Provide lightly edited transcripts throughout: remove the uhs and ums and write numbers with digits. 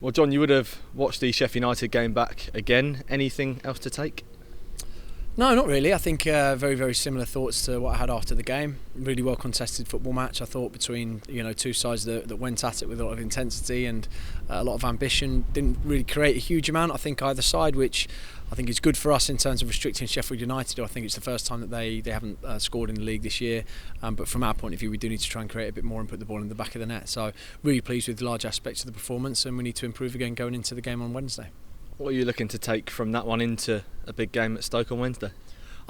Well, John, you would have watched the Sheffield United game back again. Anything else to take? No, not really. I think very, very similar thoughts to what I had after the game. Really well contested football match, I thought, between two sides that went at it with a lot of intensity and a lot of ambition. Didn't really create a huge amount, I think, either side, which I think is good for us in terms of restricting Sheffield United. I think it's the first time that they haven't scored in the league this year. But from our point of view, we do need to try and create a bit more and put the ball in the back of the net. So really pleased with large aspects of the performance, and we need to improve again going into the game on Wednesday. What are you looking to take from that one into a big game at Stoke on Wednesday?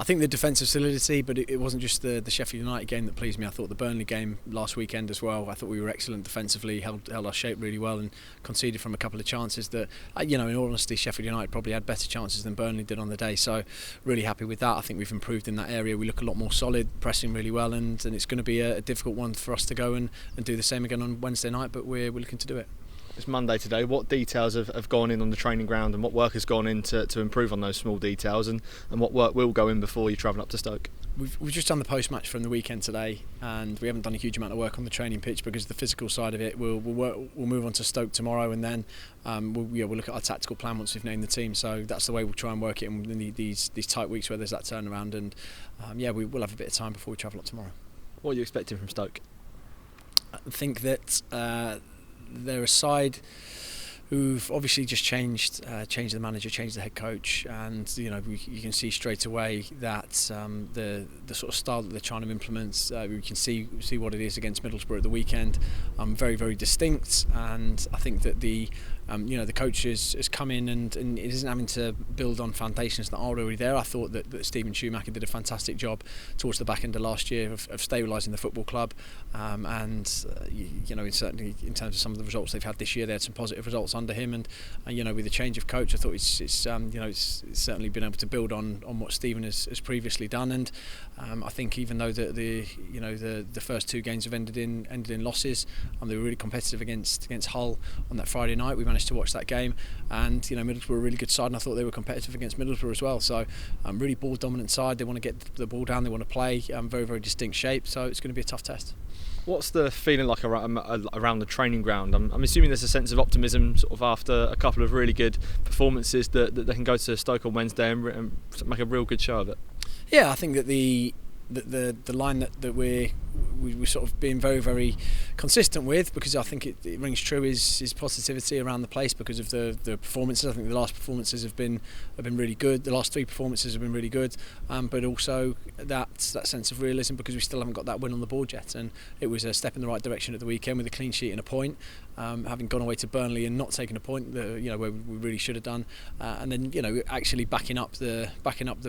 I think the defensive solidity, but it wasn't just the Sheffield United game that pleased me. I thought the Burnley game last weekend as well. I thought we were excellent defensively, held our shape really well, and conceded from a couple of chances that, in all honesty, Sheffield United probably had better chances than Burnley did on the day. So really happy with that. I think we've improved in that area. We look a lot more solid, pressing really well, and it's going to be a difficult one for us to go and do the same again on Wednesday night. But we're looking to do it. It's Monday today. What details have gone in on the training ground, and what work has gone in to improve on those small details, and what work will go in before you travel up to Stoke? We've just done the post-match from the weekend today, and we haven't done a huge amount of work on the training pitch because the physical side of it. We'll move on to Stoke tomorrow, and then we'll look at our tactical plan once we've named the team. So that's the way we'll try and work it in these tight weeks where there's that turnaround, and we'll have a bit of time before we travel up tomorrow. What are you expecting from Stoke? I think that they're a side who've obviously just changed the manager, changed the head coach, and you can see straight away that the sort of style that they're trying to implement, we can see what it is against Middlesbrough at the weekend. Very, very distinct, and I think that the coach has come in and it isn't having to build on foundations that are already there. I thought that Stephen Schumacher did a fantastic job towards the back end of last year of stabilising the football club, and certainly in terms of some of the results they've had this year, they had some positive results under him, and with the change of coach, I thought it's certainly been able to build on what Stephen has previously done, and I think even though the first two games have ended in losses, they were really competitive against Hull on that Friday night. We managed to watch that game, and Middlesbrough were a really good side, and I thought they were competitive against Middlesbrough as well. So really ball dominant side. They want to get the ball down, they want to play very, very distinct shape, so it's going to be a tough test. What's the feeling like around the training ground? I'm assuming there's a sense of optimism sort of after a couple of really good performances that they can go to Stoke on Wednesday and make a real good show of it. Yeah, I think that the line that we're sort of being very, very consistent with, because I think it rings true, is positivity around the place because of the performances. I think the last performances have been really good. The last three performances have been really good, but also that sense of realism because we still haven't got that win on the board yet. And it was a step in the right direction at the weekend with a clean sheet and a point. Having gone away to Burnley and not taking a point, where we really should have done, and then actually backing up the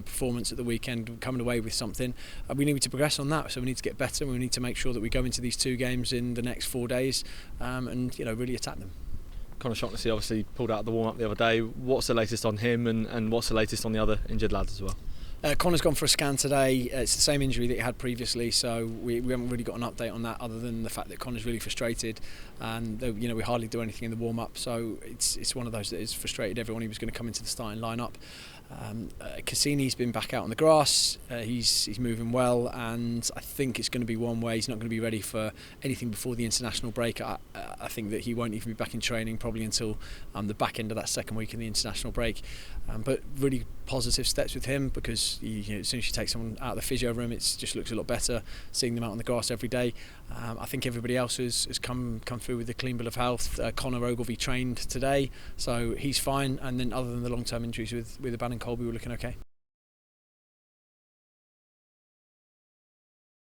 performance at the weekend, coming away with something. We need to progress on that, so we need to get better. We need to make sure that we go into these two games in the next 4 days and really attack them. Kind of shocked to see, obviously pulled out of the warm-up the other day. What's the latest on him, and what's the latest on the other injured lads as well? Connor's gone for a scan today. It's the same injury that he had previously, so we haven't really got an update on that other than the fact that Connor's really frustrated, and we hardly do anything in the warm-up, so it's one of those that has frustrated everyone. He was going to come into the starting line-up. Cassini's been back out on the grass. He's moving well, and I think it's going to be one way. He's not going to be ready for anything before the international break. I think that he won't even be back in training probably until the back end of that second week in the international break. But really positive steps with him because as soon as you take someone out of the physio room, it just looks a lot better seeing them out on the grass every day. I think everybody else has come through with a clean bill of health. Connor Ogilvie trained today, so he's fine. And then other than the long-term injuries with Abanon Colby, we're looking okay.